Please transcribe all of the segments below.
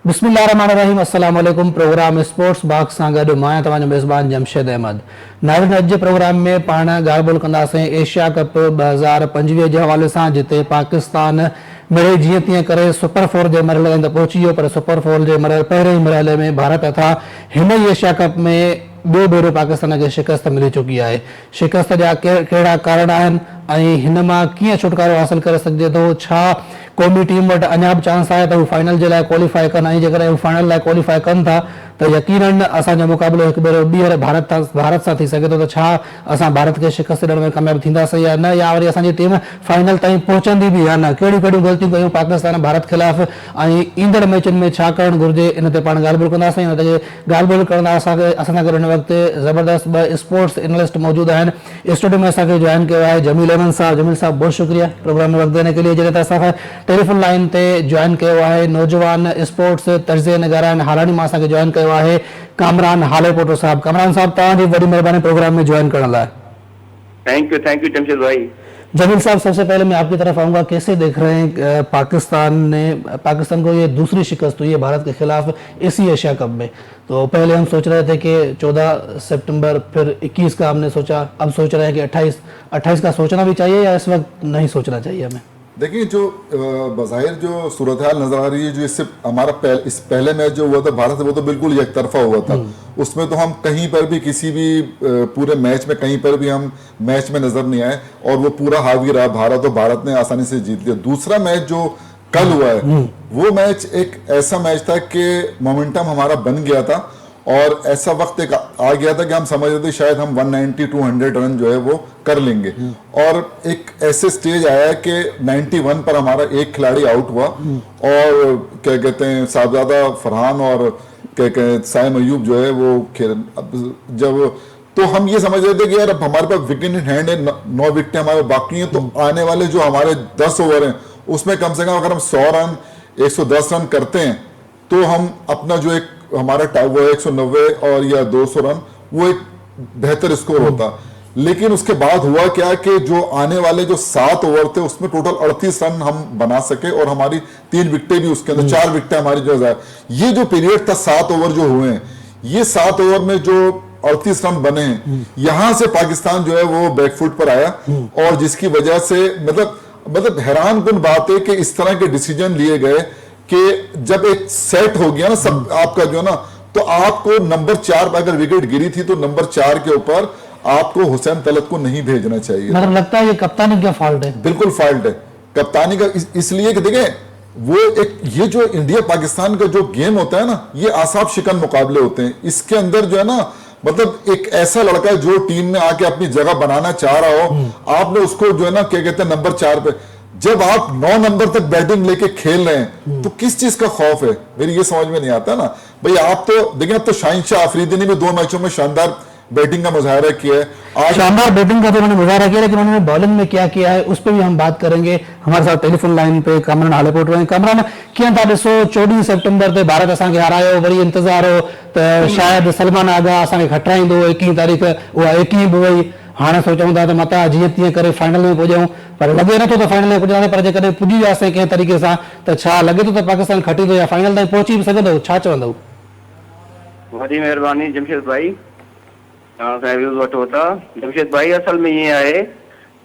बिस्मिल्लाहिर्रहमानिर्रहीम अस्सलाम वालेकुम। प्रोग्राम स्पोर्ट्स बॉक्स सां गॾु मां आहियां तव्हांजो मेज़बान जमशेद अहमद। नाज़रीन, अॼु जे प्रोग्राम में पाण ॻाल्हि ॿोल कंदासीं एशिया कप 2025 जे हवाले सां, जिते पाकिस्तान मिड़े जीअं तीअं करे सुपर 4 जे मरहले ताईं त पहुची वियो, पर सुपर 4 जे पहिरें ई मरहले में भारत हथां हिन ई एशिया कप में ॿियो भेरो पाकिस्तान खे शिकस्त मिली चुकी आहे। शिकस्त जा कहिड़ा कारण आहिनि ऐं हिन मां कीअं छुटकारो हासिल करे सघिजे थो? छा क़ौमी टीम वटि अञा बि चांस आहे त हू फाइनल जे लाइ क्वालिफाई कनि, ऐं जेकॾहिं हू फाइनल लाइ क्वालिफाई कनि था त यकीनन असांजो मुक़ाबिलो हिकु भेरो ॿीहर भारत सां थी सघे थो। त छा असां भारत खे शिकस्त ॾियण में कामयाब थींदासीं या न, या वरी असांजी टीम फाइनल ताईं पहुचंदी बि या न? कहिड़ियूं कहिड़ियूं ग़लतियूं कयूं पाकिस्तान भारत ख़िलाफ़, ऐं ईंदड़ मैचनि में छा करणु घुरिजे, इन ते पाण ॻाल्हि ॿोल कंदासीं। इन ते ॻाल्हि ॿोल करण असां सां गॾु हिन वक़्तु ज़बरदस्त ॿ स्पोर्ट्स एनालिस्ट मौजूदु आहिनि। स्टूडियो में असांखे जॉइन कयो आहे जमील अहमद साहब। जमील साहब, बहुत शुक्रिया प्रोग्राम में वक़्तु देने के लिए। जॾहिं त असांखे टेलीफोन लाइन ते जॉइन कयो आहे नौजवान स्पोर्ट्स तर्ज़ नगार आहिनि हालानी मां असांखे जॉइन कयो आहे कामरान हालेपोटो साहब। कामरान साहब, तव्हांजी वॾी महिरबानी प्रोग्राम में ज्वाइन करण लाइ। थैंक यू जमशेद भाई। जमील साहब, सबसे पहले मैं आपकी तरफ आऊंगा, कैसे देख रहे हैं पाकिस्तान को ये दूसरी शिकस्त हुई है भारत के खिलाफ इसी एशिया कप में? तो पहले हम सोच रहे थे कि 14 सितंबर, फिर 21 का हमने सोचा, अब सोच रहे हैं कि 28 का सोचना भी चाहिए या इस वक्त नहीं सोचना चाहिए हमें? देखिए, जो बज़ाहिर जो सूरत हाल नजर आ रही है, जो इससे हमारा इस पहले मैच जो हुआ था भारत, वो तो बिल्कुल एक तरफा हुआ था। उसमें तो हम कहीं पर भी किसी भी पूरे मैच में कहीं पर भी हम मैच में नजर नहीं आए और वो पूरा हावी रहा भारत, और भारत ने आसानी से जीत लिया। दूसरा मैच जो कल हुआ है, वो मैच एक ऐसा मैच था कि मोमेंटम हमारा बन गया था और ऐसा वक्त एक आ गया था कि हम समझ रहे थे शायद हम 190-200 रन जो है वो कर लेंगे, और एक ऐसे स्टेज आया कि 91 पर हमारा एक खिलाड़ी आउट हुआ और क्या कहते हैं साहबजादा फरहान और क्या कहते साइम अयूब जो है वो जब तो हम ये समझ रहे थे कि यार अब हमारे पास विकेट इन हैंड है, 9 विकेटें हमारे बाकी हैं, तो आने वाले जो हमारे 10 ओवर हैं उसमें कम से कम अगर हम 100 रन 110 रन करते हैं तो हम अपना जो एक हमारा वो 190 और या 200 रन वो एक बेहतर स्कोर होता। लेकिन उसके बाद हुआ क्या कि जो आने वाले जो 7 ओवर थे उसमें टोटल 38 रन हम बना सके और हमारी 3 विकेटें भी उसके अंदर 4 विकेटें हमारी जो है। ये जो पीरियड था 7 ओवर जो हुए हैं, ये 7 ओवर में जो 38 रन बने हैं, यहां से पाकिस्तान जो है वो बैकफुट पर आया, और जिसकी वजह से मतलब हैरान कुन बात है कि इस तरह के डिसीजन लिए गए कि जब एक सेट हो गया ना सब आपका जो ना, तो आपको नंबर 4 पर अगर विकेट गिरी थी तो नंबर 4 के ऊपर आपको हुसैन तलत को नहीं भेजना चाहिए। मतलब लगता है ये कप्तानी का फॉल्ट है। बिल्कुल फॉल्ट है कप्तानी का, इसलिए कि देखें वो एक ये जो इंडिया पाकिस्तान का जो गेम होता है ना, ये आसाब शिकन मुकाबले होते हैं। इसके अंदर जो है ना, मतलब एक ऐसा लड़का जो टीम में आके अपनी जगह बनाना चाह रहा हो, आपने उसको जो है ना क्या कहते हैं नंबर 4 पे, जब आप 9 नंबर तक बैटिंग लेके खेल रहे हैं तो किस चीज का खौफ है? मेरी ये समझ में नहीं आता ना भाई। आप तो देखिए, अब तो शाहिनशाह अफरीदी ने भी 2 मैचों में शानदार बैटिंग का मुजाहरा किया है। शानदार बैटिंग का तो उन्होंने मुजाहरा किया, लेकिन उन्होंने बॉलिंग में क्या किया है उस पर भी हम बात करेंगे। हमारे साथ टेलीफोन लाइन पे कामरान हालेपोटो हैं। कामरान, कीअं था ॾिसो 14 सितंबर ते भारत असांखे हारायो, वरी इंतज़ार हो त शायदि सलमान आगा असांखे खटाईंदो, 21 तारीख़ उहा 21 बि वई। हाणे सोचूं था त मता जीअं तीअं करे फाइनल में पुॼूं, पर लॻे नथो त फाइनल में पुॼंदासीं। पर जेकॾहिं पुॼी वियासीं कंहिं तरीक़े सां त छा लॻे थो त पाकिस्तान खटींदो या फाइनल ताईं पहुची बि सघंदो? छा चवंदव? वॾी महिरबानी जमशेद भाई, तव्हां व्यूज़ वठो था। जमशेद भाई, असल में ईअं आहे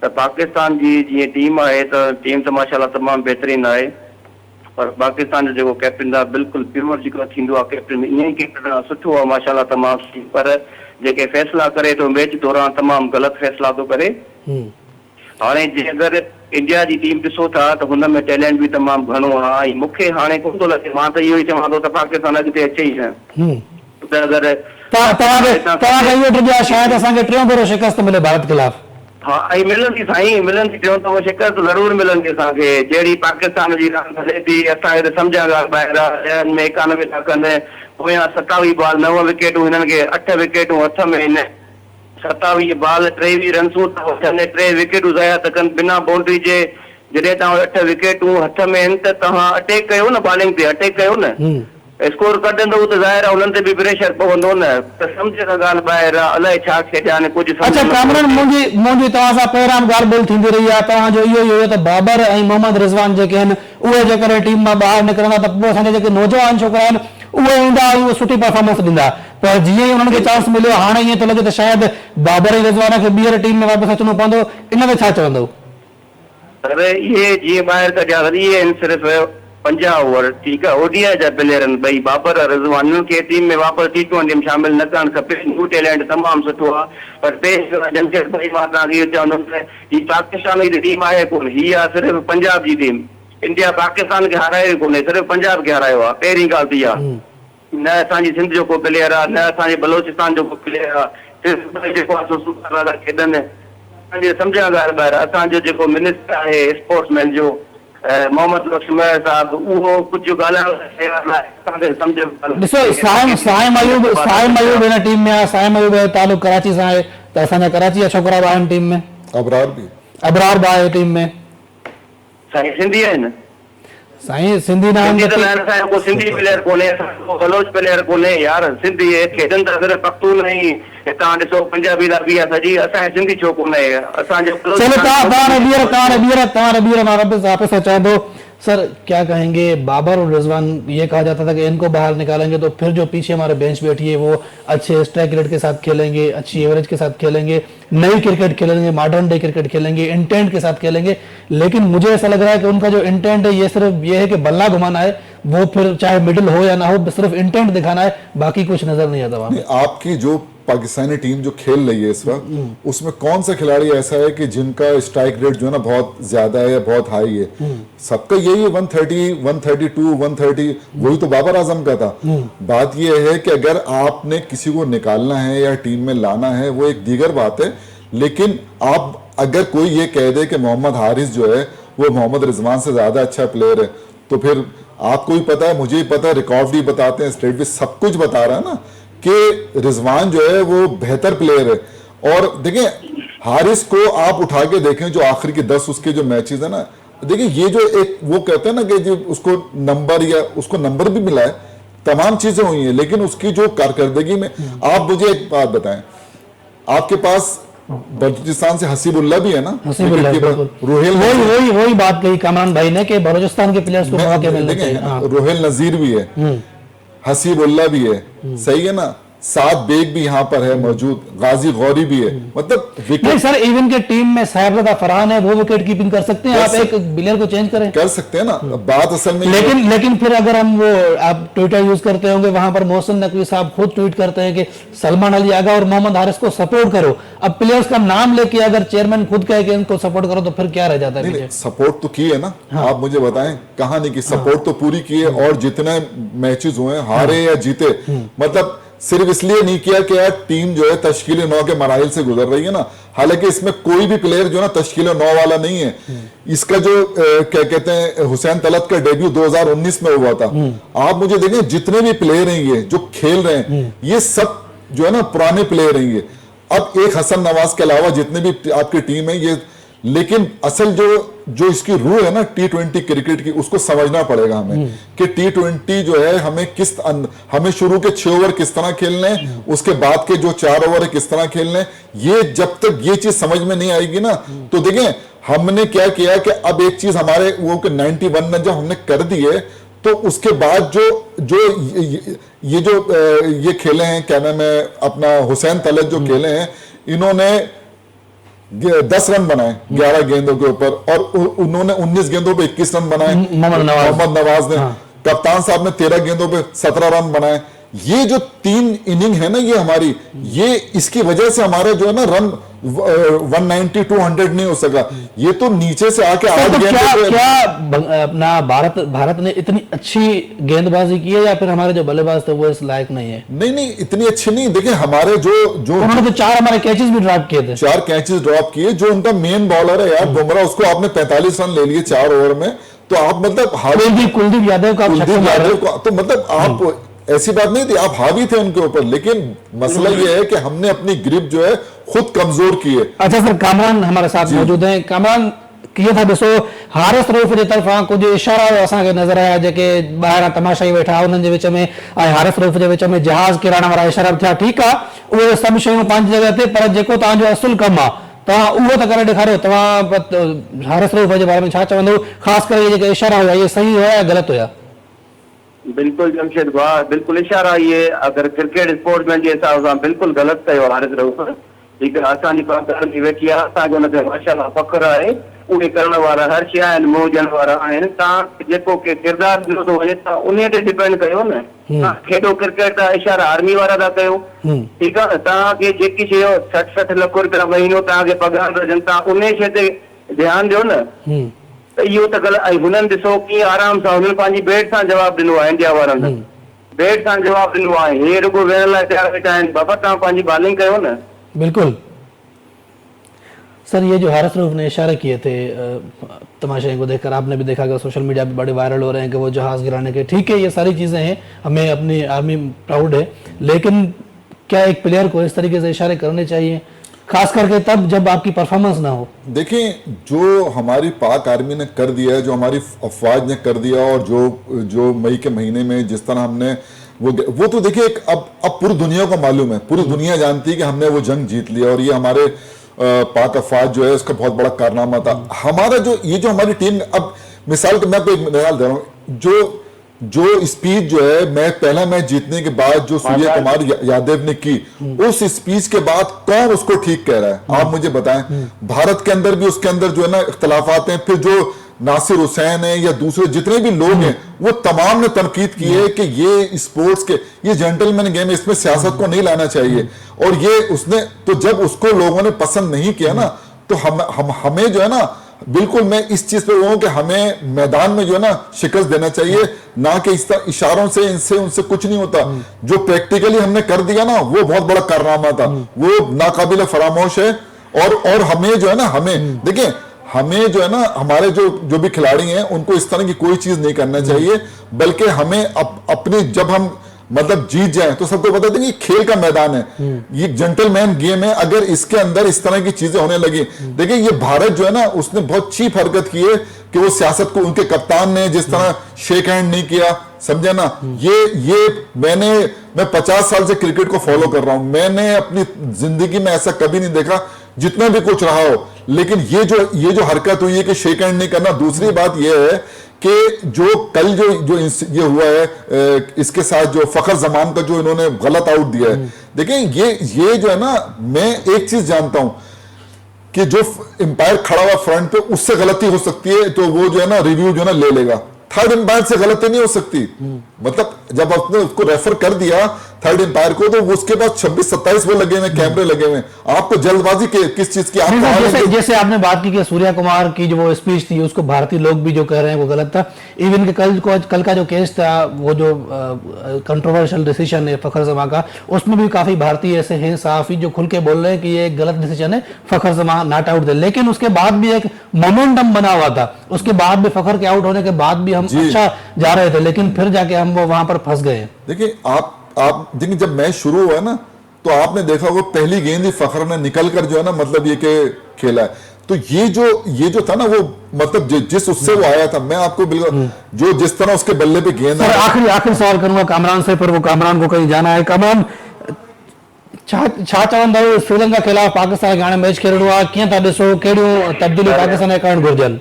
त पाकिस्तान जी जीअं टीम आहे त टीम त माशाल्लाह तमामु बहितरीनु आहे, पर पाकिस्तान जो जेको कैप्टन आहे बिल्कुलु प्योर जेको थींदो आहे कैप्टन, ईअं ई कैप्टन सुठो आहे माशाल्लाह तमामु, पर जेके फ़ैसिला करे थो मैच दौरान तमामु ग़लति फ़ैसिला थो करे। हाणे जे अगरि इंडिया जी टीम ॾिसो था त हुन में टैलेंट बि तमामु घणो आहे, ऐं मूंखे हाणे कोन थो लॻे, मां त इहो ई चवां थो त पाकिस्तान अॻिते अचे ई न। त अगरि शायदि असांखे टियों भेरो शिकस्त मिले भारत खिलाफ़। हाँ, ऐं मिलंदी साईं, मिलंदी, टियों दफ़ो शिकस्त ज़रूरु मिलंदी असांखे। जहिड़ी पाकिस्तान जी रांदि हले थी, असांखे त सम्झा ॿाहिरि आहे। ॾहनि में 91 था कनि, पोयां 27 बॉल 9 विकेटूं, हिननि खे 8 विकेटूं हथ में आहिनि। 27 बॉल 23 रन्सूं था वठनि, 3 विकेटूं ज़ाया था कनि बिना बाउंड्री जे। जॾहिं तव्हां 8 विकेटूं हथ में आहिनि त तव्हां अटैक कयो न, बॉलिंग ते अटैक कयो न। स्कोर कढंदो त ज़ाहिर आहे उन्हनि ते बि प्रेशर पवंदो न, त सम्झ खां ॻाल्हि ॿाहिरि आहे, अलाए छा खेॾिया ने कुझु सम्झ अच्छा में कामरान, मुंहिंजी तव्हां सां पहिरां ॻाल्हि ॿोल थींदी रही आहे, तव्हांजो इहो ई हुयो त बाबर ऐं मोहम्मद रिज़वान जेके आहिनि उहे जेकॾहिं टीम मां ॿाहिरि निकिरंदा त पोइ असांजा जेके नौजवान छोकिरा आहिनि उहे ईंदा ऐं उहे सुठी परफॉर्मेंस ॾींदा, पर जीअं ई उन्हनि खे चांस मिलियो हाणे ईअं थो लॻे त शायदि बाबर ऐं रिज़वान खे ॿीहर टीम में वापसि अचिणो पवंदो, इन ते छा चवंदो? अरे इहे जीअं ॿाहिरि कढिया इहे आहिनि सिर्फ़ु 50 ओवर, ठीकु आहे, ओडीआई जा प्लेयर आहिनि ॿई, बाबर और रिज़वान, इन्हनि खे टीम में वापसि टी20 में शामिल न करणु खपे, न्यू टैलेंट तमामु सुठो आहे, पर जमशेद भाई मां तव्हांखे इहो चवंदुमि त हीअ पाकिस्तान जी टीम आहे कोन, हीअ आहे सिर्फ़ु पंजाब जी टीम, इंडिया पाकिस्तान खे हारायो कोन्हे, सिर्फ़ु पंजाब खे हारायो आहे, पहिरीं ॻाल्हि त इहा, न असांजी सिंध जो को प्लेयर आहे, न असांजे बलोचिस्तान जो को प्लेयर आहे, सिर्फ़ु जेको आहे सो सुपर था खेॾनि, असांजे सम्झ खां ॻाल्हि ॿाहिरि, असांजो जेको मिनिस्टर आहे स्पोर्ट्समैन जो मोहम्मद लक्ष्मण साहब, उहो कुझु ॻाल्हाइण सम्झ। ॾिसो साइम अयूब हिन टीम में आहे, साइम अयूब जो तालुक कराची सां आहे, त असांजा कराची जा छोकिरा बि आहिनि टीम में, अबरार बि आहे टीम में, साईं सिंधी आहिनि, साईं सिंधी न आहिनि असांजो को सिंधी प्लेयर कोन्हे, असांजो बलोच प्लेयर कोन्हे यार, सिंधी खेॾनि था सिर्फ़ु पख्तून ऐं तव्हां ॾिसो पंजाबी लाॻी आहे सॼी, असांजे सिंधी छो कोन्हे असांजो। वापस चाहूँ सर, क्या कहेंगे? बाबर और रिजवान, ये कहा जाता था कि इनको बाहर निकालेंगे तो फिर जो पीछे हमारे बेंच बैठी है वो अच्छे स्ट्राइक रेट के साथ खेलेंगे, अच्छी एवरेज के साथ खेलेंगे, नई क्रिकेट खेलेंगे, मॉडर्न डे क्रिकेट खेलेंगे, इंटेंट के साथ खेलेंगे, लेकिन मुझे ऐसा लग रहा है कि उनका जो इंटेंट है ये सिर्फ ये है कि बल्ला घुमाना है, वो फिर चाहे मिडिल हो या ना हो, सिर्फ इंटेंट दिखाना है, बाकी कुछ नजर नहीं आता वहां। आपकी जो पाकिस्तानी टीम जो खेल रही है इस वक्त, उसमें कौन सा खिलाड़ी ऐसा है कि जिनका स्ट्राइक रेट जो है ना बहुत ज्यादा है या बहुत हाई है? सबका यही है 130, 132, 130, वही तो बाबर आजम का था। बात यह है कि अगर आपने किसी को निकालना है या टीम में लाना है वो एक दीगर बात है, लेकिन आप अगर कोई ये कह दे कि मोहम्मद हारिस जो है वो मोहम्मद रिजवान से ज्यादा अच्छा प्लेयर है, तो फिर आपको भी पता है, मुझे भी पता है, रिकॉर्ड भी बताते हैं, स्टेट भी सब कुछ बता रहा है ना कि रिजवान जो है वो बेहतर प्लेयर है। और देखिए हारिस को आप उठा के देखें, जो आखिरी के 10 उसके जो मैचेस है ना, देखिए ये जो एक वो कहते हैं ना कि जो उसको नंबर या उसको नंबर भी मिला है, तमाम चीजें हुई हैं, लेकिन उसकी जो कारकर्दगी में, आप मुझे एक बात बताएं, आपके पास बलूचिस्तान से हसीबुल्ला भी है ना, रोहेल, वही बात कही कामरान भाई ने कि बलूचिस्तान के प्लेयर्स को मौके मिलने चाहिए। रोहेल नजीर भी है, हसीबुल्ला भी है, सही है ना, साद बेग भी यहाँ पर है मौजूद, गाजी गौरी भी है, मतलब नहीं सर, इवन के टीम में साहिबजादा फरहान है, वो विकेट कीपिंग कर सकते हैं, आप एक प्लेयर को चेंज करें, कर सकते हैं ना, बात असल में लेकिन फिर अगर हम वो आप ट्विटर यूज करते होंगे, वहां पर मोहसिन नकवी साहब खुद ट्वीट करते हैं कि सलमान अली आगा और मोहम्मद हारिस को सपोर्ट करो। अब प्लेयर्स का नाम लेके अगर चेयरमैन खुद कहे कि इनको सपोर्ट करो तो फिर क्या रह जाता है? सपोर्ट तो की है ना, आप मुझे बताएं कहां नहीं की, सपोर्ट तो पूरी की है, और जितने मैचेस हुए हारे या जीते, मतलब सिर्फ इसलिए नहीं किया कि यार टीम जो है तश्कील 9 के मराहिल से गुजर रही है ना, हालांकि इसमें कोई भी प्लेयर जो है ना तश्कील 9 वाला नहीं है। इसका जो क्या कहते हैं हुसैन तलत का डेब्यू 2019 में हुआ था, आप मुझे देखें जितने भी प्लेयर हैं ये जो खेल रहे हैं ये सब जो है ना पुराने प्लेयर हैं ये। अब एक हसन नवाज के अलावा जितने भी आपकी टीम है ये, लेकिन असल जो इसकी रूह है ना T20 क्रिकेट की, उसको समझना पड़ेगा हमें कि T20 जो है हमें शुरू के 6 ओवर किस तरह खेलने हैं, उसके बाद के जो 4 ओवर है किस तरह खेलने हैं, ये जब तक ये चीज समझ में नहीं आएगी ना, तो देखें हमने क्या किया कि अब एक चीज हमारे वो 91 रन जब हमने कर दिए, तो उसके बाद ये खेले हैं, क्या नाम है अपना हुसैन तलत जो खेले हैं, इन्होंने 10 रन बनाए 11 गेंदों के ऊपर, और उन्होंने 19 गेंदों पे 21 रन बनाए मोहम्मद नवाज ने। कप्तान साहब ने 13 गेंदों पे 17 रन बनाए। ये जो 3 इनिंग है ना ये हमारी, ये इसकी वजह से हमारा जो है ना रन 190 200 नहीं हो सका, ये तो नीचे से आके 8 गेंद क्या अपना भारत ने इतनी अच्छी गेंदबाजी की है, या फिर हमारे जो बल्लेबाज थे वो इस लायक नहीं है? नहीं इतनी अच्छी नहीं। देखिए हमारे जो उन्होंने तो 4 हमारे कैचेस भी ड्रॉप किए थे, 4 कैचेस ड्रॉप किए। जो उनका मेन बॉलर है यार बुमराह, उसको आपने 45 रन ले लिए 4 ओवर में, तो आप मतलब कुलदीप यादव का तो मतलब आप ऐसी बात नहीं थी, आप हावी थे उनके ऊपर, लेकिन मसला ये है कि हमने अपनी ग्रिप जो है खुद कमजोर की है। अच्छा सर, कामरान हमारे साथ मौजूद हैं। कामरान, कीअं था ॾिसो हारिस रऊफ़ जे तरफ़ां कुझु इशारा असांखे नज़र आया जेके ॿाहिरां तमाशाई वेठा उन्हनि जे विच में ऐं हारिस रऊफ़ जे विच में जहाज़ किराइण वारा इशारा थिया। ठीकु आहे, उहे सभु शयूं पंहिंजी जॻह ते, पर जेको तव्हांजो असुल कमु आहे तव्हां उहो त करे ॾेखारियो। तव्हां हारिस रऊफ़ जे बारे में छा चवंदो, ख़ासि करे इहे जेके इशारा हुआ इहे सही हुया या ग़लति हुया? बिल्कुलु जमशेद भाउ, बिल्कुलु इशारा इहे अगरि क्रिकेट स्पोर्ट्समैन जे हिसाब सां बिल्कुलु ग़लति कयो हारिस रऊफ़। ठीकु आहे, असांजी पाक आर्मी वेठी आहे, असांखे हुन ते माशाल्लाह फ़ख्रु आहे। उहे करण वारा हर शइ आहिनि, मोह ॾियण वारा आहिनि। तव्हां जेको के किरदारु ॾिनो थो वञे तव्हां उन ते डिपेंड कयो न। तव्हां खेॾो क्रिकेट था, इशारा आर्मी वारा था कयो। ठीकु आहे, तव्हांखे जेकी शइ 60-60 लख रुपया महीनो तव्हांखे पघार हुजनि, तव्हां उन शइ ते ध्यानु ॾियो न। त इहो त ग़लति। ऐं हुननि ॾिसो कीअं आराम सां हुननि पंहिंजी बेट सां जवाबु ॾिनो आहे, इंडिया वारनि बेट सां जवाबु ॾिनो आहे। हे रुगो वेहण लाइ तयारु वेठा आहिनि। बाबा तव्हां पंहिंजी बॉलिंग कयो न। बिल्कुल सर, ये जो हारिस रऊफ़ ने इशारे किए थे तमाशाई को देखकर, आपने भी देखा कि सोशल मीडिया पे बड़े वायरल हो रहे हैं कि वो जहाज़ गिराने के, ठीक है ये सारी चीज़ें हैं, हमें अपनी आर्मी प्राउड है, लेकिन क्या एक प्लेयर को इस तरीके से इशारे करने चाहिए, खास करके तब जब आपकी परफॉर्मेंस ना हो? देखिए, जो हमारी पाक आर्मी ने कर दिया है, जो हमारी अफवाज ने कर दिया, और जो मई के महीने में जिस तरह हमने वो तो देखिए अब पूरी दुनिया को मालूम है, पूरी दुनिया जानती है कि हमने वो जंग जीत लिया, और ये हमारे पाक अफवाज जो है उसका बहुत बड़ा कारनामा था। हमारा जो हमारी टीम, अब मिसाल के मैं आपको एक मिसाल दे रहा हूँ, जो स्पीच जो है मैं पहला मैच जीतने के बाद जो सूर्य कुमार यादव ने की, उस स्पीच के बाद कौन उसको ठीक कह रहा है? आप मुझे बताएं। भारत के अंदर भी उसके अंदर जो है ना इख्तलाफात हैं, फिर जो नासिर हुसैन है या दूसरे जितने भी लोग हैं वो तमाम ने तनकीद की है कि ये स्पोर्ट्स के, ये जेंटलमैन गेम है, इसमें सियासत को नहीं लाना चाहिए। और ये उसने तो जब उसको लोगों ने पसंद नहीं किया ना, तो हमें जो है ना, बिल्कुल मैं इस चीज पे हूं कि हमें मैदान में जो है ना शिकस्त देना चाहिए, ना कि इस तरह इशारों से इनसे उनसे कुछ नहीं होता। जो प्रैक्टिकली हमने कर दिया ना, वो बहुत बड़ा कारनामा था, वो नाकाबिले फरामोश है। और हमें जो है ना, हमें देखिए, हमें जो है ना, हमारे जो भी खिलाड़ी हैं उनको इस तरह की कोई चीज नहीं करना चाहिए, बल्कि हमें अपने जब हम मतलब जीत जाए तो सबको बता देंगे खेल का मैदान है, ये जेंटलमैन गेम है। अगर इसके अंदर इस तरह की चीजें होने लगी, देखिए ये भारत जो है ना, उसने बहुत चीप हरकत की है कि वो सियासत को, उनके कप्तान ने जिस तरह शेक हैंड नहीं किया, समझे ना। ये मैं 50 साल से क्रिकेट को फॉलो कर रहा हूं, मैंने अपनी जिंदगी में ऐसा कभी नहीं देखा, जितना भी कुछ रहा हो। लेकिन ये जो हरकत हुई है कि शेक हैंड नहीं करना। दूसरी बात ये है कि जो कल जो ये हुआ है, इसके साथ जो फखर जमान का जो इन्होंने गलत आउट दिया है, देखिए ये जो है ना, मैं एक चीज जानता हूं कि जो एम्पायर खड़ा हुआ फ्रंट पे, उससे गलती हो सकती है, तो वो जो है ना रिव्यू जो है ना ले लेगा। थर्ड एम्पायर से गलती नहीं हो सकती। मतलब जब आपने उसको रेफर कर दिया थर्ड एम्पायर को, तो उसके पास 26-27 वो लगे हुए कैमरे लगे हुए। आपको जल्दबाजी किस चीज की? जैसे आपने बात की कि सूर्या कुमार की जो वो स्पीच थी, उसको भारतीय लोग भी जो कह रहे हैं वो गलत था। इवन के कल का जो केस था, वो जो कंट्रोवर्शियल डिसीजन है फखर जमा का, उसमें भी काफी भारतीय ऐसे हैं सहाफी जो खुल के बोल रहे हैं कि ये गलत डिसीजन है, फखर जमा नॉट आउट थे। लेकिन उसके बाद भी एक मोमेंटम बना हुआ था, उसके बाद भी फखर के आउट होने के बाद भी हम अच्छा जा रहे थे, लेकिन फिर जाके हम वो वहां पर फंस गए। देखिए, आप देखिए, जब मैच शुरू हुआ ना, तो आपने देखा वो पहली गेंद ही फखर ने निकलकर जो है ना, मतलब ये के खेला है। तो ये जो था ना, वो मतलब जिस उससे वो आया था, मैं आपको बिल्कुल जो जिस तरह उसके बल्ले पे गेंद। आखिरी सवाल करूंगा कामरान से, पर वो कामरान को कहीं जाना है। कामरान, छा चवंदव, श्रीलंका खिलाफ पाकिस्तान हाणे मैच खेलणो आहे, कीअं था ॾिसो, कहिड़ियूं तब्दीलियूं पाकिस्तान खे करणु घुरिजनि?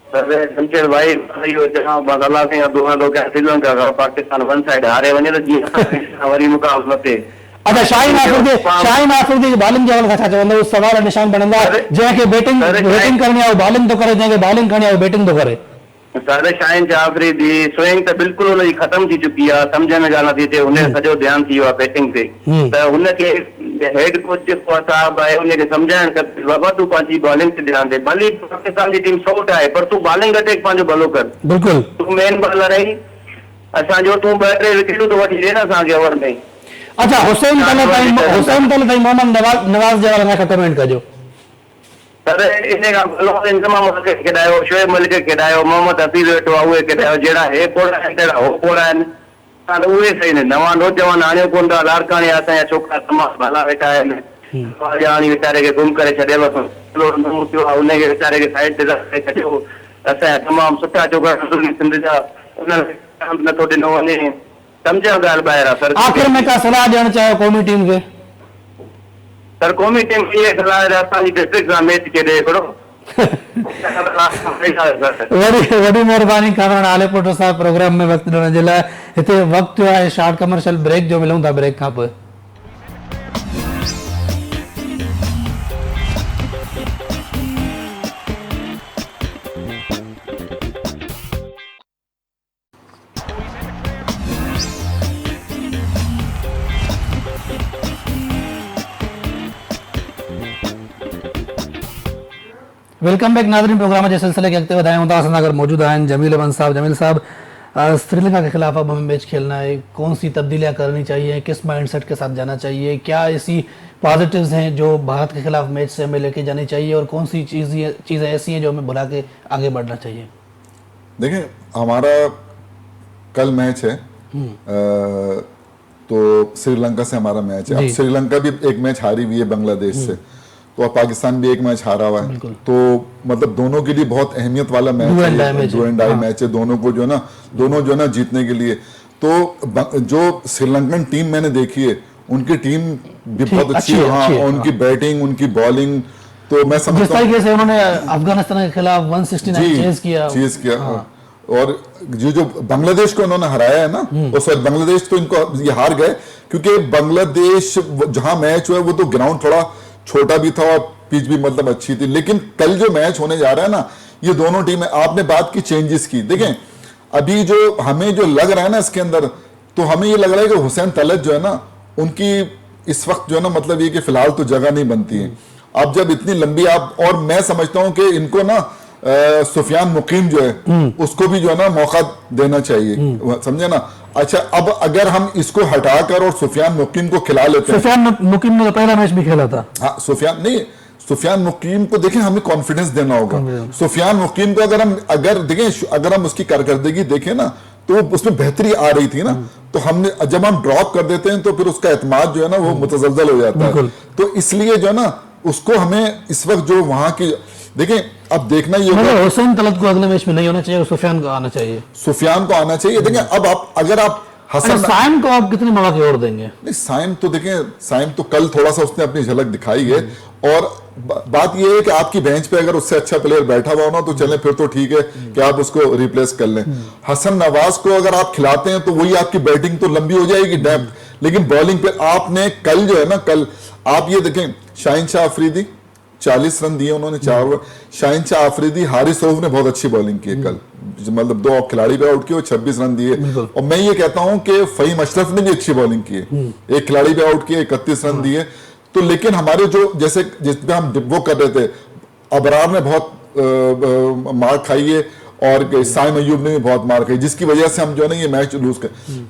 जमशेद भाई, इहो चवां बस अलाह से दुआ थो कयां श्रीलंका खां पाकिस्तान वन साइड हारे वञे त जीअं वरी मुक़ाबलो थिए। अच्छा, शाहीन आफरीदी बॉलिंग जे हवाले सां छा चवंदव? सवाल निशान बनंदा, जंहिंखे बैटिंग करणी आहे बॉलिंग थो करे, जंहिंखे बॉलिंग करणी आहे बैटिंग थो करे। सर शाहीन आफरीदी स्विंग त बिल्कुलु हुनजी ख़तम थी चुकी आहे, सम्झ में ॻाल्हि नथी अचे, हुनजो सॼो ध्यानु थी वियो आहे बैटिंग ते। त हुनखे हेड कोच जेको साहब आहे उनखे सम्झाइण खपे, बाबा तूं पंहिंजी बॉलिंग ते ध्यानु ॾे। भली पाकिस्तान जी टीम सॉफ्ट आहे, पर तूं बॉलिंग अटैक पंहिंजो भलो कर। बिल्कुलु, तूं मेन बॉलर आहीं, असांजो तूं 2-3 विकेटूं तो वठी ॾे न असांखे ओवर में। अच्छा, हुसैन ताईं मोहम्मद नवाज़ जे बारे में कमेंट कजो। सर इन खां भलो इंतमाम खे खेॾायो, शोएब मलिक खे खेॾायो, मोहम्मद हफ़ीज़ वेठो आहे उहे खेॾायो, जहिड़ा हे पोड़ा आहिनि तहिड़ा हो पोड़ा आहिनि, त उहे सही न। नवां नौजवान आणियो कोन था, लारकाणी असांजा छोकिरा तमामु भला वेठा आहिनि, वीचारे खे गुम करे छॾियव। उनखे वीचारे खे साइड ते रखे छॾियो। असांजा तमामु सुठा चोकर सिंध जा उन्हनि नथो ॾिनो वञे, सम्झो ॻाल्हि ॿाहिरि आहे सर। आख़िर में का सलाह ॾियणु चाहियो क़ौमी टीम खे? सर क़ौमी टीम इहे सलाह असांजी डिस्ट्रिक्ट सां मैच खेॾे हिकिड़ो। वॾी महिरबानी करण आलेपुट साहब प्रोग्राम में वक़्तु ॾियण जे लाइ। हिते वक़्तु आहे शॉर्ट कमर्शियल ब्रेक जो, मिलूं था ब्रेक खां पोइ। वेलकम बैक नाज़रीन, प्रोग्राम जे सिलसिले के अॻिते वधायूं था। असां सां गॾु मौजूद आहिनि जमील अमन साहब। जमील साहब, श्रीलंका के खिलाफ अब हमें मैच खेलना है, कौन सी तब्दीलियां करनी चाहिए, किस माइंडसेट के साथ जाना चाहिए, क्या ऐसी पॉजिटिव्स हैं जो भारत के खिलाफ मैच से हमें लेके जानी चाहिए, और कौन सी चीज़ें ऐसी हैं जो हमें भुला के आगे बढ़ना चाहिए? देखें, हमारा कल मैच है, तो श्रीलंका से हमारा मैच है। अब श्रीलंका भी एक मैच हारी हुई है बांग्लादेश से, तो अब पाकिस्तान भी एक मैच हारा हुआ है, तो मतलब दोनों के लिए बहुत अहमियत वाला मैच है, डू एंड डाई मैच है दोनों को, जो है ना जीतने के लिए। तो जो श्रीलंकन टीम मैंने देखी है, उनकी टीम भी बहुत अच्छी है, हाँ, उनकी बैटिंग, उनकी बॉलिंग, तो मैं समझता हूँ जैसे उन्होंने अफगानिस्तान के खिलाफ 169 चेज किया। और जो बांग्लादेश को उन्होंने हराया है ना, और सॉरी बांग्लादेश तो इनको ये हार गए, क्योंकि बांग्लादेश जहां मैच हुआ वो तो ग्राउंड थोड़ा छोटा भी था और पिच भी मतलब अच्छी थी, लेकिन कल जो मैच होने जा रहा है ना, ये दोनों टीमें, आपने बात की चेंजेस की, देखें अभी जो हमें जो लग रहा है ना इसके अंदर, तो हमें ये लग रहा है कि हुसैन तलत जो है ना, उनकी इस वक्त जो है ना, मतलब ये कि फिलहाल तो जगह नहीं बनती है। अब जब इतनी लंबी आप, और मैं समझता हूं कि इनको ना सुफियान मुकीम जो है उसको भी जो है ना मौका देना चाहिए, समझे ना। अच्छा, अब अगर हम इसको हटाकर और सुफियान मुकीम को खिला लेते हैं, सुफियान मुकीम ने पहला मैच भी खेला था। हाँ, सुफियान मुकीम को देखें, हमें कॉन्फिडेंस देना होगा। सुफियान मुकीम को अगर हम उसकी कारकर्दगी देखें ना, तो उसमें बेहतरी आ रही थी ना, तो हमने जब हम ड्रॉप कर देते हैं तो फिर उसका एतमाद जो है ना वो मुतजलजल हो जाता है। तो इसलिए जो है ना, उसको हमें इस वक्त जो वहां की, देखें अब देखना ये मतलब हुसैन तलत को अगले मैच में नहीं होना चाहिए, सुफियान को आना चाहिए, सुफियान को आना चाहिए। देखें अब आप, अगर आप साइम को आप कितने मौके और देंगे? नहीं, साइम तो देखें, साइम तो कल थोड़ा सा उसने अपनी झलक दिखाई है, और बात यह है कि आपकी बेंच पे अगर उससे अच्छा प्लेयर बैठा हुआ हो ना, तो चलें, फिर तो ठीक है कि आप उसको रिप्लेस कर लें। हसन नवाज को अगर आप खिलाते हैं तो वही आपकी बैटिंग तो लंबी हो जाएगी, डेप्थ, लेकिन बॉलिंग पे आपने कल जो है ना, कल आप ये देखें, शाहीन शाह अफरीदी 40 रन दिए उन्होंने, 4 ओवर। शाहीन शाह अफरीदी, हारिस रऊफ ने बहुत अच्छी बॉलिंग की कल, मतलब 2 खिलाड़ी पे आउट किए, 26 रन दिए। और मैं ये कहता हूं कि फहीम अशरफ ने भी अच्छी बॉलिंग की है, 1 खिलाड़ी पे आउट किए, 31 रन दिए। तो लेकिन हमारे जो जैसे जिसपे हम वो कर रहे थे, अबरार ने बहुत मार खाई है, और साइम अयूब ने भी बहुत मार खाई, जिसकी वजह से हम जो है ना ये मैच लूज कर।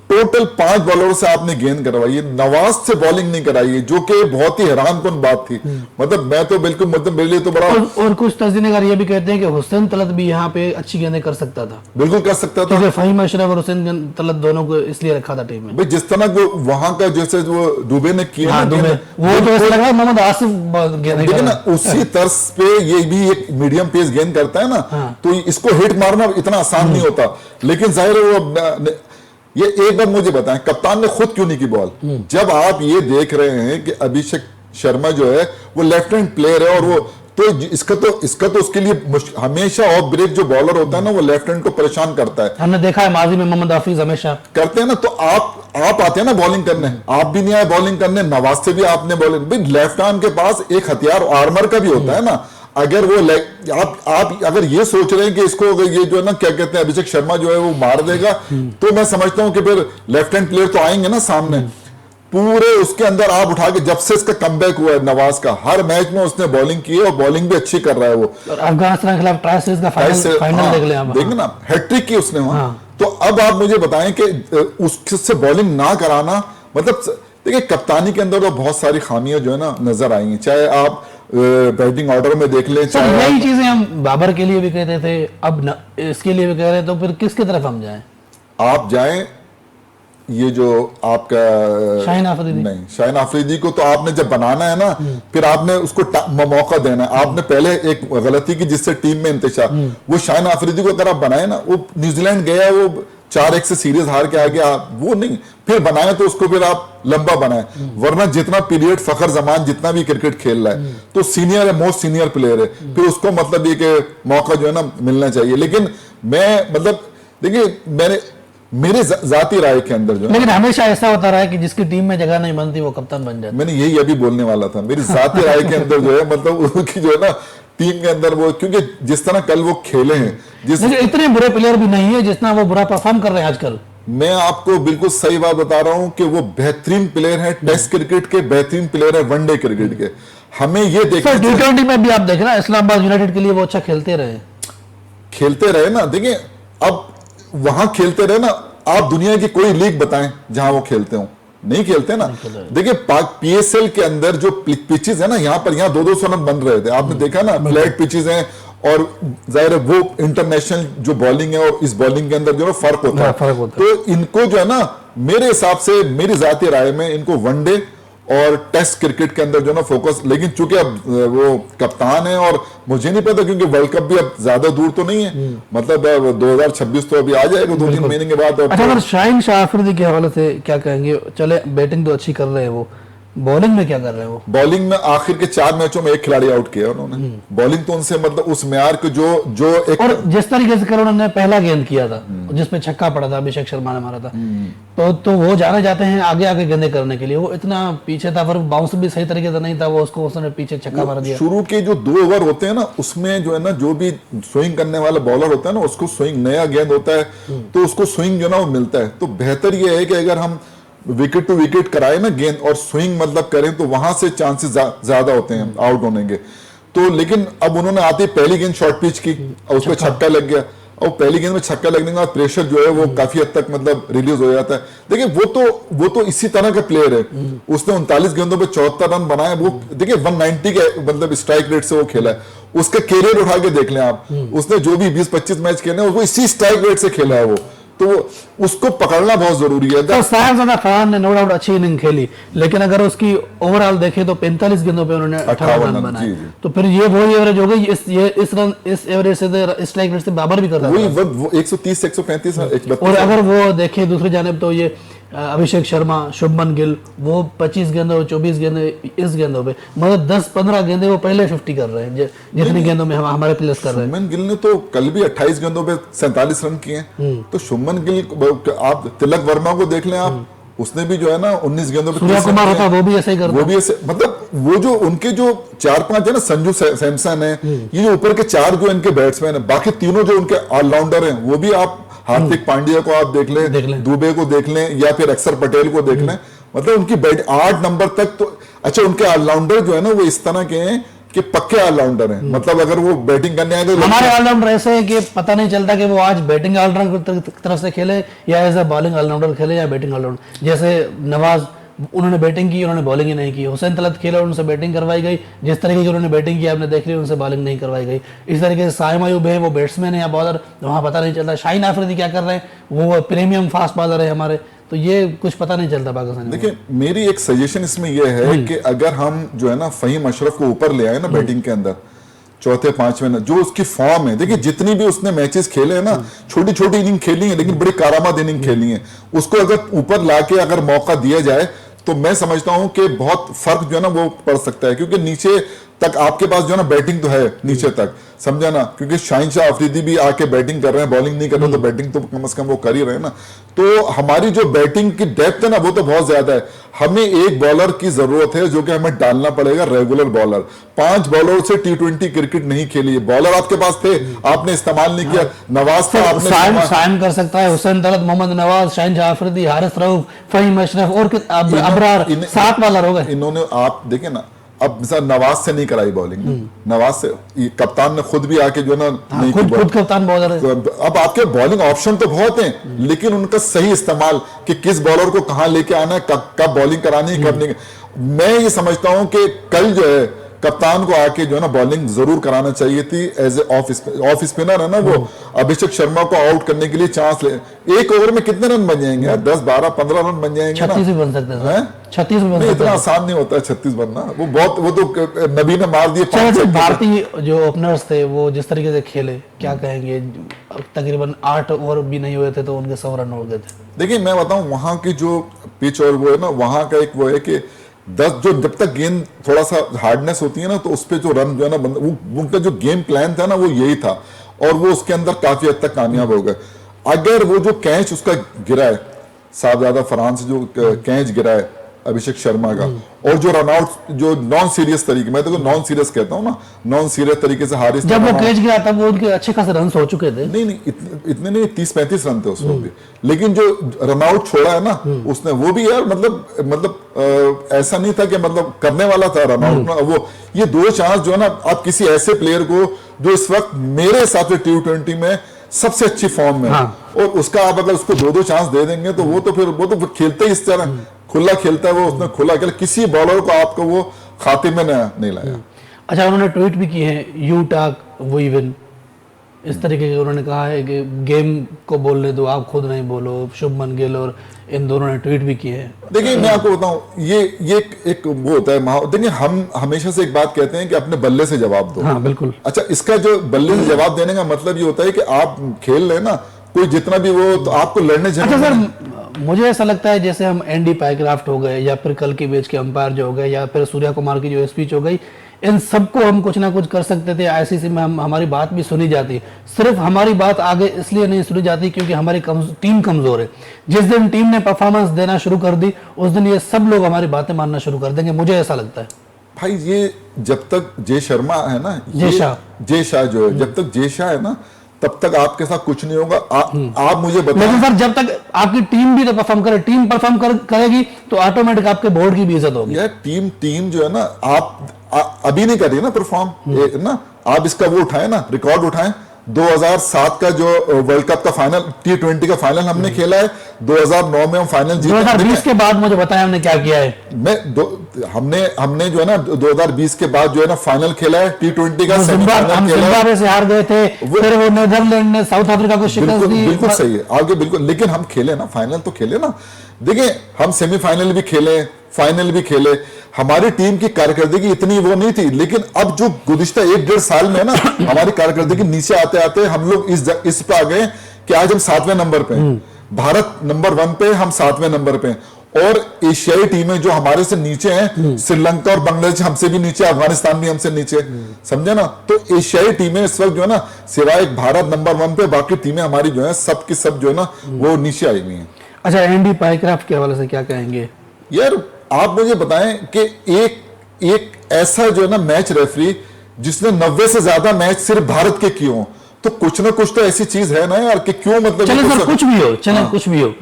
टोटल 5 बॉलरों से आपने गेंद करवाई है, नवाज से बॉलिंग नहीं कराई है, जो कि बहुत ही हैरानकुन बात थी। मतलब मैं तो बिल्कुल, मतलब मेरे लिए तो बड़ा, और कुछ तज्दीनकार ये भी कहते हैं कि हुसैन तलत भी यहाँ पे अच्छी गेंदें कर सकता था। बिल्कुल कर सकता था, क्योंकि फहीम अशरफ और हुसैन तलत दोनों को इसलिए रखा था टीम में। भाई जिस तरह वहां का जैसे वो दुबे ने किया, वो तो ऐसा लग रहा है मोहम्मद आसिफ देखिए ना, उसी तर्ज पे ये भी एक मीडियम पेस गेंद करता है ना, तो इसको हिट मारना इतना आसान नहीं होता। लेकिन जाहिर है वो, ये एक बार मुझे बताएं, कप्तान ने खुद क्यों नहीं की बॉल? जब आप ये देख रहे हैं कि अभिषेक शर्मा जो है वो लेफ्ट हैंड प्लेयर है, और वो तो इसका तो उसके लिए हमेशा ऑफ ब्रेक जो बॉलर होता है ना, वो लेफ्ट हैंड को परेशान करता है। हमने देखा है माजी में मोहम्मद हाफिज हमेशा करते हैं ना। तो आप आते हैं ना बॉलिंग करने, आप भी नहीं आए बॉलिंग करने, नवाज से भी आपने बॉलिंग, लेफ्ट आर्म के पास एक हथियार आर्मर का भी होता है ना। अगर वो आप अगर ये सोच रहे हैं कि इसको अगर ये जो है ना, क्या कहते हैं, अभिषेक शर्मा जो है वो मार देगा, तो मैं समझता हूं कि फिर लेफ्ट हैंड प्लेयर तो आएंगे ना सामने पूरे, उसके अंदर आप उठा के, जब से इसका कमबैक हुआ है नवाज का, हर मैच में उसने बॉलिंग की है, और बॉलिंग भी अच्छी कर रहा है वो। अफगानिस्तान के खिलाफ ट्राई सीरीज का फाइनल देख लें, देखना ना, हैट्रिक की उसने वहां। तो अब आप मुझे बताएं कि उससे बॉलिंग ना कराना, मतलब देखिए कप्तानी के अंदर तो बहुत सारी खामियां जो है ना नजर आई हैं, चाहे आप बैटिंग ऑर्डर में देख लें, चाहे यही चीजें हम बाबर के लिए भी कहते थे, अब इसके लिए भी कह रहे हैं, तो फिर किसकी तरफ हम जाएं? आप जाएं ये जो आपका शाहीन आफरीदी नहीं, शाहीन आफरीदी को तो आपने जब बनाना है ना, फिर आपने उसको मौका देना है। आपने पहले एक गलती की जिससे टीम में इंतशार, वो शाहीन आफरीदी को अगर आप बनाए ना, वो न्यूजीलैंड गया, वो 4-1 से सीरीज हार के आ गया, वो नहीं, फिर बनाए तो उसको फिर आप लंबा बनाए। वरना जितना पीरियड फखर जमान जितना भी क्रिकेट खेल रहा है, तो सीनियर है, मोस्ट सीनियर प्लेयर है, फिर उसको मतलब ये कि मौका जो है ना मिलना चाहिए। लेकिन मैं मतलब देखिए, मेरे जाती राय के अंदर जो है, लेकिन हमेशा ऐसा होता रहा है कि जिसकी टीम में जगह नहीं बनती वो कप्तान बन जाता। मैंने यही अभी बोलने वाला था, मेरी जाती राय के अंदर जो है मतलब उनकी जो है ना टीम के अंदर वो, क्योंकि जिस तरह कल वो खेले हैं, लेकिन इतने बुरे प्लेयर भी नहीं है जितना वो बुरा परफॉर्म कर रहे हैं आजकल। मैं आपको बिल्कुल सही बात बता रहा हूं कि वो बेहतरीन प्लेयर है, टेस्ट क्रिकेट के बेहतरीन प्लेयर है, वनडे क्रिकेट के। हमें ये देखना T20 में भी आप देख रहे हैं इस्लामाबाद यूनाइटेड के लिए वो अच्छा खेलते रहे ना। देखिए, अब वहां खेलते रहे ना, आप दुनिया की कोई लीग बताएं जहां वो खेलते हो, नहीं खेलते ना। देखिए, PSL के अंदर जो पिचेस है ना, यहाँ 200 रन बन रहे थे, आपने देखा ना, फ्लैट पिचेस हैं, और जाहिर है वो इंटरनेशनल जो बॉलिंग है और इस बॉलिंग के अंदर जो है फर्क होता है। तो इनको जो है ना, मेरे हिसाब से, मेरी जाती राय में, इनको वनडे और टेस्ट क्रिकेट के अंदर जो ना फोकस, लेकिन चूंकि अब वो कप्तान है और मुझे नहीं पता, क्योंकि वर्ल्ड कप भी अब ज्यादा दूर तो नहीं है, मतलब 2026 तो अभी आ जाएगा 2-3 महीने के बाद। अच्छा, अगर शाहीन शाह अफरीदी के हवाले से क्या कहेंगे? चले, बैटिंग तो अच्छी कर रहे हैं वो, बॉलिंग में क्या कर रहे हैं वो? बॉलिंग में आखिर के 4 मैचों में 1 खिलाड़ी आउट किया उन्होंने। बॉलिंग तो उनसे मतलब उस म्यार के जो एक, और जिस तरीके से कल उन्होंने पहला गेंद किया था जिसमें छक्का पड़ा था, अभिषेक शर्मा ने मारा था, तो वो जाने जाते हैं आगे आगे गेंदे करने के लिए। वो इतना पीछे था, पर बाउंस भी सही तरीके से नहीं था, वो उसने पीछे छक्का मार दिया। शुरू के जो 2 ओवर होते हैं ना, उसमें जो है ना, जो भी स्विंग करने वाला बॉलर होता है ना, उसको स्विंग, नया गेंद होता है तो उसको स्विंग जो है ना वो मिलता है। तो बेहतर ये है कि अगर हम विकेट टू विकेट कराए ना गेंद और स्विंग मतलब करें, तो वहां से चांसेस ज्यादा होते हैं आउट होने के। तो लेकिन अब उन्होंने आते पहली गेंद शॉर्ट पिच की और उस पर छक्का लग गया, और पहली गेंद में छक्का लगने के बाद प्रेशर जो है वो काफी हद तक मतलब रिलीज हो जाता है। देखिए, वो तो इसी तरह का प्लेयर है, उसने 39 गेंदों पे 74 रन बनाए। वो देखिए 190 के मतलब स्ट्राइक रेट से वो खेला है, उसका कैरियर उठा के देख लें आप, उसने जो भी 20-25 मैच खेले वो इसी स्ट्राइक रेट से खेला है वो, तो उसको पकड़ना बहुत जरूरी है। तो साहब खान ने नो डाउट अच्छी इनिंग खेली, लेकिन अगर उसकी ओवरऑल देखें तो 45 गेंदों पे उन्होंने 18 रन बनाए, तो फिर ये वही एवरेज हो गई। इस एवरेज से स्ट्राइक रेट से बराबर भी कर रहा है, वो 130 135। और अगर वो देखें दूसरी जानिब तो ये अभिषेक शर्मा, शुभमन गिल, वो 25 गेंदों और 24 गेंदे इस गेंदों पे, मतलब 10-15 गेंदे वो पहले 50 कर रहे हैं जितनी गेंदों में हमारे प्लेयर्स कर रहे हैं। शुभमन गिल ने तो कल भी 28 गेंदों पे 47 रन किए। तो शुभमन गिल, आप तिलक वर्मा को देख लें आप, उसने भी जो है ना 19 गेंदों पे, सूर्या कुमार होता वो भी ऐसे ही करता, वो भी ऐसे, मतलब वो जो उनके जो 4-5 है ना, संजू सैमसन है, ये जो ऊपर के 4 जो इनके बैट्समैन है, बाकी तीनों जो उनके ऑलराउंडर हैं, वो भी आप हार्दिक पांड्या को आप देख लें, दुबे को देख लें, या फिर अक्षर पटेल को देख लें, मतलब उनकी बैट 8 नंबर तक तो अच्छा, उनके ऑलराउंडर जो है ना वो इस तरह के हैं कि पक्के ऑलराउंडर हैं। मतलब अगर वो बैटिंग करने आए तो हमारे ऑलराउंडर ऐसे हैं कि पता नहीं चलता कि वो आज बैटिंग ऑलराउंडर तरफ से खेले या एज अ बॉलिंग ऑलराउंडर खेले या बैटिंग ऑलराउंडर। जैसे नवाज, उन्होंने बैटिंग की, उन्होंने बॉलिंग ही नहीं की। हुसैन तलत खेले, उनसे बैटिंग करवाई गई, जिस तरीके की उन्होंने बैटिंग की आपने देख ली, उनसे बॉलिंग नहीं करवाई गई। इस तरीके से साइम अयूब है, वो बैट्समैन है या बॉलर, वहाँ पता नहीं चलता। शाहीन आफरीदी क्या कर रहे हैं, वो प्रीमियम फास्ट बॉलर है हमारे, तो ये कुछ पता नहीं चलता पाकिस्तान। देखिए, मेरी एक सजेशन इसमें यह है कि अगर हम जो है ना फहीम अशरफ को ऊपर ले आए ना बैटिंग के अंदर, चौथे 5वें, जो उसकी फॉर्म है, देखिए जितनी भी उसने मैचेस खेले हैं ना, छोटी छोटी इनिंग खेली है लेकिन बड़ी कारामद इनिंग खेली है, उसको अगर ऊपर लाके अगर मौका दिया जाए तो मैं समझता हूं कि बहुत फर्क जो है ना वो पड़ सकता है। क्योंकि नीचे तक आपके पास जो है ना बैटिंग तो है नीचे तक, समझा ना, क्योंकि शाहीन शाह अफरीदी भी आके बैटिंग कर रहे हैं, बॉलिंग नहीं कर रहे, तो बैटिंग तो कम से कम वो कर ही रहे हैं ना। तो हमारी जो बैटिंग की डेप्थ है ना वो तो बहुत ज्यादा है। हमें एक बॉलर की जरूरत है जो कि हमें डालना पड़ेगा, रेगुलर बॉलर। 5 बॉलर से T20 क्रिकेट नहीं खेली है, बॉलर आपके पास थे, आपने इस्तेमाल नहीं किया। नवाज था, आपने साइम कर सकता है, हुसैन तलत, मोहम्मद नवाज, शाहीन शाह अफरीदी, हारिस रऊफ, फहीम अशरफ और अबरार, 7 बॉलर हो गए इन्होंने। आप देखें ना, अब नवाज से नहीं कराई बॉलिंग, नवाज से कप्तान ने खुद भी आके जो ना नहीं खुद कप्तान बॉलर है। अब आपके बॉलिंग ऑप्शन तो बहुत हैं, लेकिन उनका सही इस्तेमाल कि किस बॉलर को कहां लेके आना है, कब बॉलिंग करानी है, कब नहीं। मैं ये समझता हूं कि कल जो है कप्तान को आके जो है ना बॉलिंग जरूर कराना चाहिए थी एज ए ऑफ स्पिनर है ना वो अभिषेक शर्मा को आउट करने के लिए चांस ले। एक ओवर में कितने रन बन जाएंगे यार, 10 12 15 रन बन जाएंगे ना। 36 भी बन सकते हैं, 36 भी बन नहीं, सकते इतना हैं। आसान नहीं होता है 36 बनना, वो तो नबी ने मार दिए 5 चलो, छक्के। भारतीय जो ओपनर्स थे वो जिस तरीके से खेले, क्या कहेंगे? तकरीबन 8 ओवर भी नहीं हुए थे तो उनके 100 रन हो गए थे। देखिए मैं बताऊं, वहां की जो पिच और वो है ना, वहां का एक वो है कि 10 जो जब तक गेंद थोड़ा सा हार्डनेस होती है ना तो उस पे जो रन जो है ना वो उनका जो गेम प्लान था ना वो यही था, और वो उसके अंदर काफी हद तक कामयाब हो गए। अगर वो जो कैच उसका गिरा है, साहबजादा फरहान से जो कैच गिरा है अभिषेक शर्मा का, और जो रनआउट जो नॉन सीरियस तरीके, मैं तो नॉन सीरियस कहता हूं ना, नॉन सीरियस तरीके से हारिस जब वो कैच गिरा तब वो उनके अच्छे खासे रन हो चुके थे। नहीं इतने नहीं, 30-35 रन थे उसमें भी, लेकिन जो रनआउट छोड़ा है ना उसने, वो भी यार मतलब ऐसा नहीं था कि मतलब करने वाला था रनआउट ना वो। ये 2 चांस जो है ना, आप किसी ऐसे प्लेयर को जो इस वक्त मेरे हिसाब से T20 में सबसे अच्छी फॉर्म में है, और उसका आप अगर उसको 2 चांस दे देंगे तो वो तो खेलते ही इस तरह खुला खेलता है वो, उसने खुला खेला, किसी बॉलर को आपको वो खाते में नहीं लाया। अच्छा, उन्होंने ट्वीट भी किए हैं, यू टॉक वी विन, इस तरीके के उन्होंने कहा है कि गेम को बोलने दो, आप खुद नहीं बोलो। शुभमन गिल और इन दोनों ने ट्वीट भी किए हैं। देखिए मैं आपको बताऊं, ये एक वो होता है, देखिए हम हमेशा से एक बात कहते हैं कि अपने बल्ले से जवाब दो। हाँ बिल्कुल। अच्छा, इसका जो बल्ले से जवाब देने का मतलब ये होता है कि आप खेल रहे ना, कोई जितना भी वो, तो आपको लड़ने अच्छा सर, मुझे ऐसा लगता है जैसे हम एंडी पाइक्राफ्ट हो गए, या फिर कल के मैच के अंपायर जो हो गए, या फिर सूर्या कुमार की जो स्पीच हो गई, इन सबको हम कुछ ना कुछ कर सकते थे। आईसीसी में हमारी बात भी सुनी जाती, सिर्फ हमारी बात आगे इसलिए नहीं सुनी जाती क्योंकि हमारी टीम कमजोर है। जिस दिन टीम ने परफॉर्मेंस देना शुरू कर दी, उस दिन ये सब लोग हमारी बातें मानना शुरू कर देंगे, मुझे ऐसा लगता है। भाई ये जब तक जय शर्मा है ना, जय शाह जो है, जब तक जय शाह है ना तब तक आपके साथ कुछ नहीं होगा। आप मुझे बताएं। लेकिन सर, जब तक आपकी टीम भी तो परफॉर्म करे, टीम परफॉर्म करेगी तो ऑटोमेटिक आपके बोर्ड की भी इज्जत होगी। यार टीम जो है ना, आप अभी नहीं कर रही ना परफॉर्म ना, आप इसका वो उठाए ना, रिकॉर्ड उठाएं। 2007 का जो वर्ल्ड कप का फाइनल, T20 का फाइनल हमने खेला है, 2009 में हम फाइनल जीते। 2020 के बाद मुझे बताया हमने क्या किया है। हमने जो है ना 2020 के बाद जो है ना फाइनल खेला है T20 का, हम जिम्बाब्वे से हार गए थे, फिर वो नीदरलैंड ने साउथ अफ्रीका को शिकस्त दी। बिल्कुल सही है आगे, बिल्कुल, लेकिन हम खेले ना, फाइनल तो खेले ना। देखिए हम सेमीफाइनल भी खेले, फाइनल भी खेले, हमारी टीम की कारकर्दगी इतनी वो नहीं थी, लेकिन अब जो गुज़िश्ता 1-1.5 साल में ना हमारी कारकर्दगी नीचे आते आते हम लोग इस पे आ गए कि आज हम 7वें नंबर पे हैं। भारत नंबर 1 पे, हम 7वें नंबर पे, और एशियाई टीमें जो हमारे से नीचे हैं, श्रीलंका और बांग्लादेश हमसे भी नीचे, अफगानिस्तान भी हमसे नीचे, समझे ना। तो एशियाई टीमें इस वक्त जो है ना, सिवाय भारत नंबर 1 पे, बाकी टीमें हमारी जो है सब की सब जो है ना वो नीचे आई हुई है। अच्छा, एंडी पाइक्राफ्ट के हवाले से क्या कहेंगे? यार आप मुझे बताएं कि एक ऐसा जो है ना मैच रेफरी जिसने 90 से ज्यादा मैच सिर्फ भारत के किए हो, तो कुछ ना कुछ तो ऐसी चीज है ना यार कि क्यों, मतलब चले सर कुछ भी हो, चले कुछ भी हो,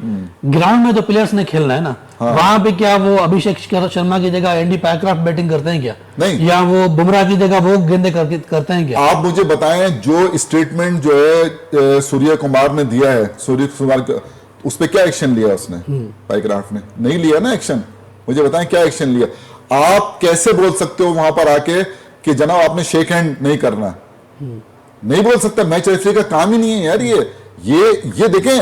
ग्राउंड में तो प्लेयर्स ने खेलना है ना। वहां पे क्या वो अभिषेक शर्मा की जगह एंडी पाइक्राफ्ट बैटिंग करते हैं क्या? नहीं, या वो बुमराह की जगह वो गेंदे करते हैं क्या? आप मुझे बताएं, जो स्टेटमेंट जो है सूर्य कुमार ने दिया है, सूर्य कुमार, उस पर क्या एक्शन लिया उसने? पाइक्राफ्ट ने नहीं लिया ना एक्शन। मुझे बताएं क्या एक्शन लिया? आप कैसे बोल सकते हो वहां पर आके कि जनाब आपने शेक हैंड नहीं करना? नहीं बोल सकता, मैच रेफरी का काम ही नहीं है यार ये देखें,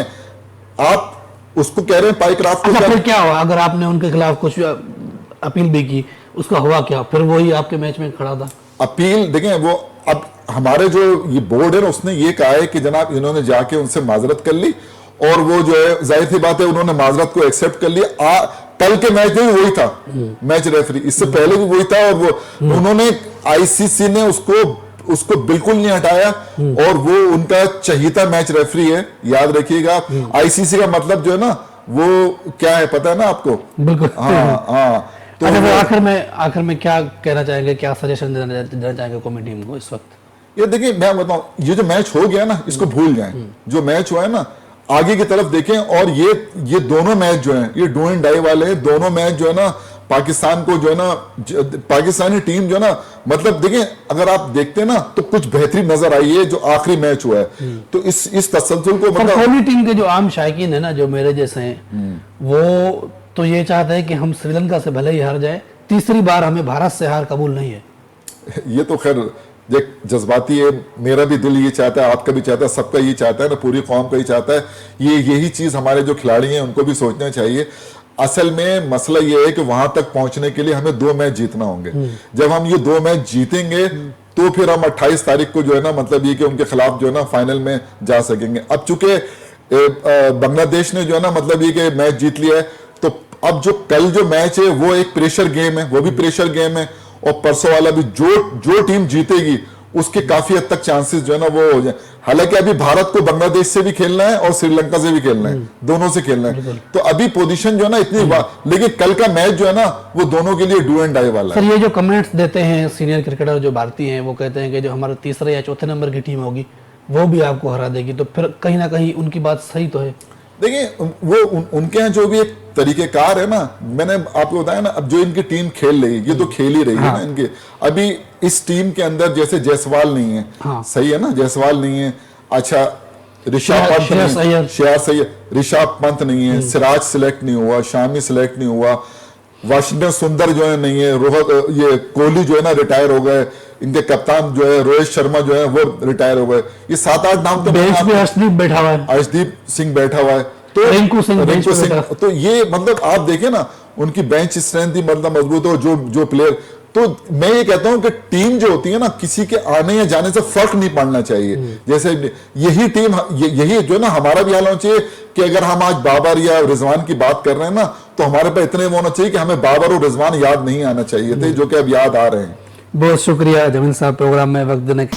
आप उसको कह रहे हैं पाइक्राफ्ट को। अच्छा, फिर क्या हुआ अगर आपने उनके खिलाफ कुछ अपील भी की, उसका हुआ क्या? फिर वही आपके मैच में खड़ा था। अपील देखें, वो अब हमारे जो ये बोर्ड है ना, उसने ये कहा है कि जनाब इन्होंने जाके उनसे माजरत कर ली, और वो जो है जाहिर सी बात है उन्होंने माजरत को एक्सेप्ट कर लिया। कल के मैच में भी वही था मैच रेफरी, इससे पहले भी वही था, और वो उन्होंने आईसीसी ने उसको बिल्कुल नहीं हटाया, और वो उनका चहीता मैच रेफरी है, याद रखिएगा। आईसीसी का मतलब जो है ना वो क्या है पता है ना आपको? बिल्कुल। हाँ। तो आखिर में क्या कहना चाहेंगे, क्या सजेशन देना चाहेंगे कौमी टीम को इस वक्त? ये देखिए मैं बताऊं, ये जो मैच हो गया ना इसको भूल जाएं, जो मैच हुआ है ना आगे की तरफ देखें, और ये दोनों मैच जो हैं ये डू एंड डाई वाले हैं। दोनों मैच जो है ना पाकिस्तान को जो है ना, पाकिस्तानी टीम जो है ना, मतलब देखें अगर आप देखते हैं ना तो कुछ बेहतरीन नजर आई है जो आखिरी मैच हुआ है। तो इस तसलसल को मतलब कौमी टीम के जो आम शायकीन है ना, जो मेरे जैसे हैं, वो तो ये चाहते हैं कि हम श्रीलंका से भले ही हार जाए, तीसरी बार हमें भारत से हार कबूल नहीं है। ये तो खैर ये जज्बाती है, मेरा भी दिल ये चाहता है, आपका भी चाहता है, सबका ये चाहता है ना, पूरी कौम का ही चाहता है। यही चीज हमारे जो खिलाड़ी हैं उनको भी सोचना चाहिए। असल में मसला ये है कि वहां तक पहुंचने के लिए हमें 2 मैच जीतना होंगे। जब हम ये 2 मैच जीतेंगे तो फिर हम 28 तारीख को जो है ना, मतलब ये कि उनके खिलाफ जो है ना फाइनल में जा सकेंगे। अब चूंकि बांग्लादेश ने जो है ना, मतलब ये कि मैच जीत लिया है, तो अब जो कल जो मैच है वो एक प्रेशर गेम है, वो भी प्रेशर गेम है, और परसों वाला भी जो टीम जीतेगी उसके काफी हद तक चांसेस जो है ना वो हो जाए। हालांकि अभी भारत को बांग्लादेश से भी खेलना है और श्रीलंका से भी खेलना है, दोनों से खेलना है, तो अभी पोजीशन जो है ना इतनी, लेकिन कल का मैच जो है ना वो दोनों के लिए डू एंड डाई वाला सर है। ये जो कमेंट्स देते हैं सीनियर क्रिकेटर जो भारतीय हैं, वो कहते हैं कि जो हमारा तीसरे या चौथे नंबर की टीम होगी वो भी आपको हरा देगी, तो फिर कहीं ना कहीं उनकी बात सही तो है। देखिए वो उनके यहाँ जो भी एक तरीकेकार है ना, मैंने आपको बताया ना, अब जो इनकी टीम खेल रही है ये तो खेल ही रही है ना इनके। अभी इस टीम के अंदर जैसे जायसवाल नहीं है, सही है ना, जायसवाल नहीं है, अच्छा ऋषभ पंत नहीं, श्रेयस अय्यर, ऋषभ पंत नहीं है, सिराज सिलेक्ट नहीं हुआ, शामी सिलेक्ट नहीं हुआ, वाशिंगटन सुंदर जो है नहीं है, रोहित ये कोहली जो है ना रिटायर हो गए, इनके कप्तान जो है रोहित शर्मा जो है वो रिटायर हो गए। ये 7-8 नाम तो बेंच पे अर्शदीप बैठा हुआ है, अर्शदीप सिंह बैठा हुआ है, तो रिंकू सिंह, तो ये मतलब आप देखें ना उनकी बेंच स्ट्रेंथ ही मतलब मजबूत हो, जो प्लेयर, तो मैं ये कहता हूं कि टीम जो होती है ना, किसी के आने या जाने से फर्क नहीं पड़ना चाहिए। जैसे यही टीम यही जो ना हमारा भी हाल होना चाहिए कि अगर हम आज बाबर या रिजवान की बात कर रहे हैं ना, तो हमारे पास इतने वो होना चाहिए कि हमें बाबर और रिजवान याद नहीं आना चाहिए थे, जो कि अब याद आ रहे हैं। बहुत शुक्रिया जमीन साहब प्रोग्राम में वक्त देने के